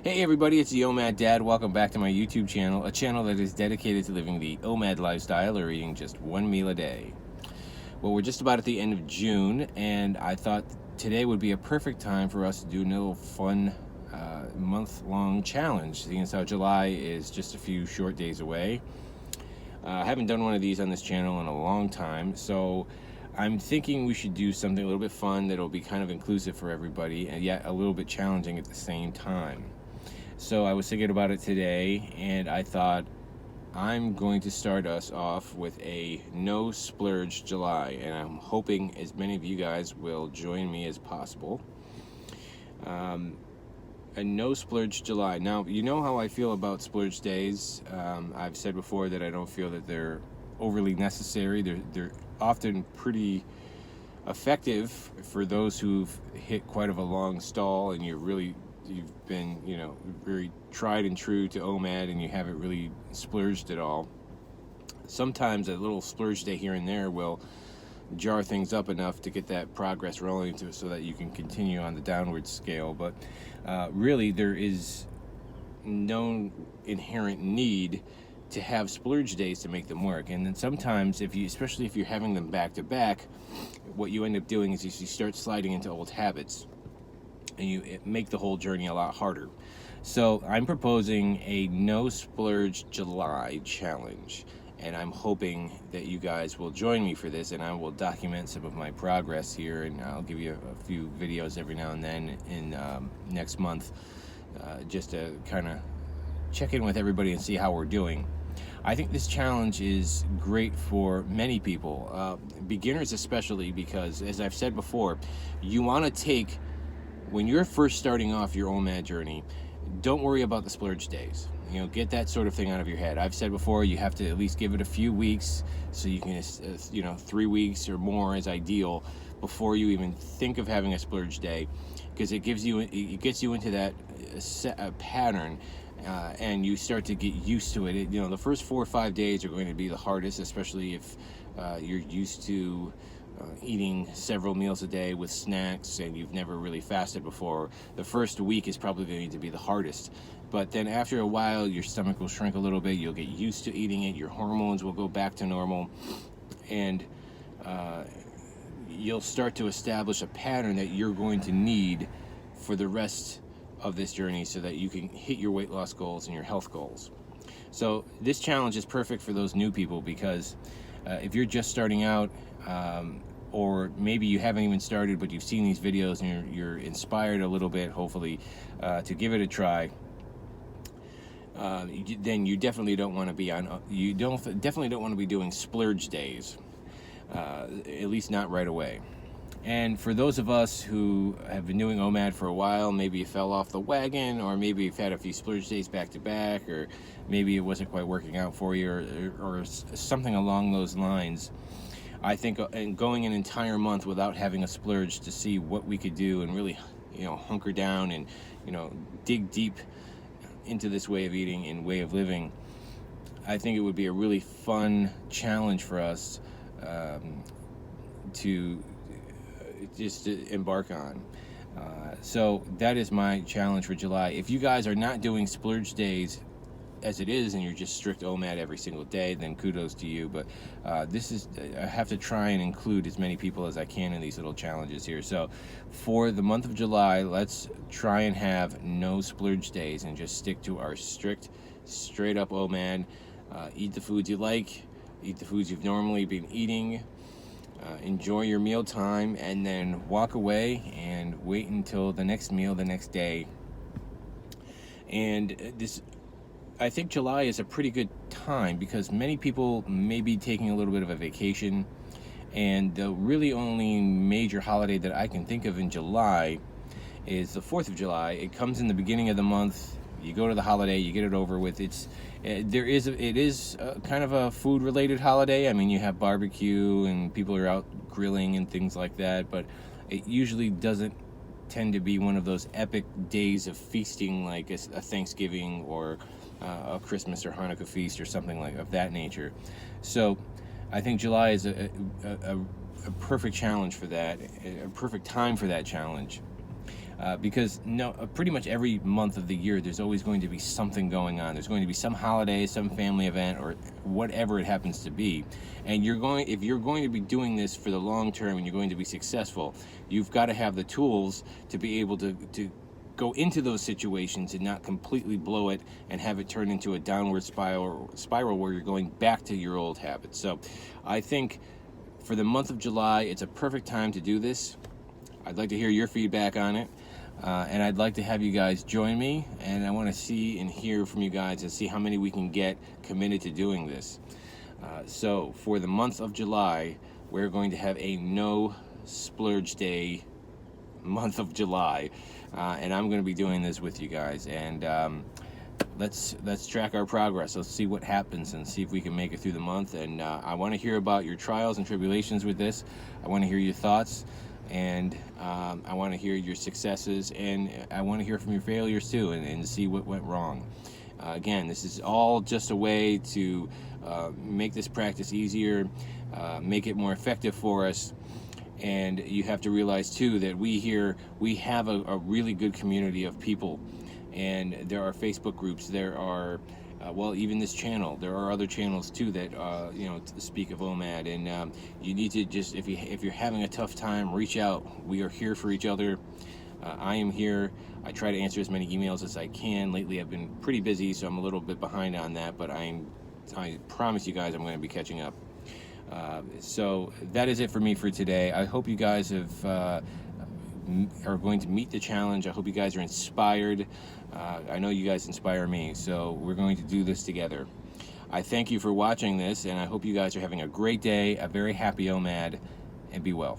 Hey everybody, it's the OMAD Dad. Welcome back to my YouTube channel, a channel that is dedicated to living the OMAD lifestyle or eating just one meal a day. Well, we're just about at the end of June, and I thought today would be a perfect time for us to do a little fun month-long challenge, seeing as how July is just a few short days away. I haven't done one of these on this channel in a long time, so I'm thinking we should do something a little bit fun that'll be kind of inclusive for everybody, and yet a little bit challenging at the same time. So I was thinking about it today, and I thought I'm going to start us off with a No Splurge July, and I'm hoping as many of you guys will join me as possible. A No Splurge July. Now, you know how I feel about splurge days. I've said before that I don't feel that they're overly necessary. They're often pretty effective for those who've hit quite of a long stall and you've been, very tried and true to OMAD and you haven't really splurged at all. Sometimes a little splurge day here and there will jar things up enough to get that progress rolling so that you can continue on the downward scale. But really, there is no inherent need to have splurge days to make them work. And then sometimes, especially if you're having them back to back, what you end up doing is you start sliding into old habits, and you make the whole journey a lot harder. So I'm proposing a No Splurge July challenge, and I'm hoping that you guys will join me for this, and I will document some of my progress here, and I'll give you a few videos every now and then in next month, just to kind of check in with everybody and see how we're doing. I think this challenge is great for many people, beginners especially, because as I've said before, you want to take, when you're first starting off your OMAD journey, don't worry about the splurge days. Get that sort of thing out of your head. I've said before, you have to at least give it a few weeks, so you can, 3 weeks or more is ideal before you even think of having a splurge day, because it gets you into that pattern, and you start to get used to it. The first 4 or 5 days are going to be the hardest, especially if you're used to eating several meals a day with snacks and you've never really fasted before. The first week is probably going to be the hardest, but then after a while your stomach will shrink a little bit, you'll get used to eating it, your hormones will go back to normal, and you'll start to establish a pattern that you're going to need for the rest of this journey so that you can hit your weight loss goals and your health goals. So this challenge is perfect for those new people, because if you're just starting out, or maybe you haven't even started but you've seen these videos and you're inspired a little bit, hopefully, to give it a try, then you definitely don't want to be doing splurge days, at least not right away. And for those of us who have been doing OMAD for a while, maybe you fell off the wagon, or maybe you've had a few splurge days back to back, or maybe it wasn't quite working out for you, or something along those lines, I think going an entire month without having a splurge to see what we could do and really, hunker down and, dig deep into this way of eating and way of living, I think it would be a really fun challenge for us to just embark on. So that is my challenge for July. If you guys are not doing splurge days as it is and you're just strict OMAD every single day, then kudos to you. But I have to try and include as many people as I can in these little challenges here. So for the month of July, let's try and have no splurge days and just stick to our strict, straight up OMAD. Eat the foods you like, eat the foods you've normally been eating, enjoy your meal time, and then walk away and wait until the next meal the next day. And I think July is a pretty good time because many people may be taking a little bit of a vacation, and the really only major holiday that I can think of in July is the 4th of July. It comes in the beginning of the month. You go to the holiday, you get it over with. It is kind of a food-related holiday. I mean, you have barbecue and people are out grilling and things like that, but it usually doesn't tend to be one of those epic days of feasting like a Thanksgiving or a Christmas or Hanukkah feast or something like of that nature. So I think July is a perfect challenge for that, a perfect time for that challenge. Because pretty much every month of the year, there's always going to be something going on. There's going to be some holiday, some family event, or whatever it happens to be. And if you're going to be doing this for the long term and you're going to be successful, you've got to have the tools to be able to go into those situations and not completely blow it and have it turn into a downward spiral where you're going back to your old habits. So I think for the month of July, it's a perfect time to do this. I'd like to hear your feedback on it, and I'd like to have you guys join me, and I want to see and hear from you guys and see how many we can get committed to doing this. So for the month of July, we're going to have a No Splurge Day month of July, and I'm going to be doing this with you guys, and let's track our progress. Let's see what happens and see if we can make it through the month. And I want to hear about your trials and tribulations with this. I want to hear your thoughts, and I want to hear your successes, and I want to hear from your failures too, and see what went wrong. Again, this is all just a way to make this practice easier, make it more effective for us. And you have to realize too that we have a really good community of people, and there are Facebook groups, there are even this channel, there are other channels too that speak of OMAD, and you need to just, if you're having a tough time, reach out. We are here for each other. I am here. I try to answer as many emails as I can. Lately I've been pretty busy, so I'm a little bit behind on that, but I promise you guys I'm going to be catching up. So that is it for me for today. I hope you guys are going to meet the challenge. I hope you guys are inspired. I know you guys inspire me, so we're going to do this together. I thank you for watching this, and I hope you guys are having a great day, a very happy OMAD, and be well.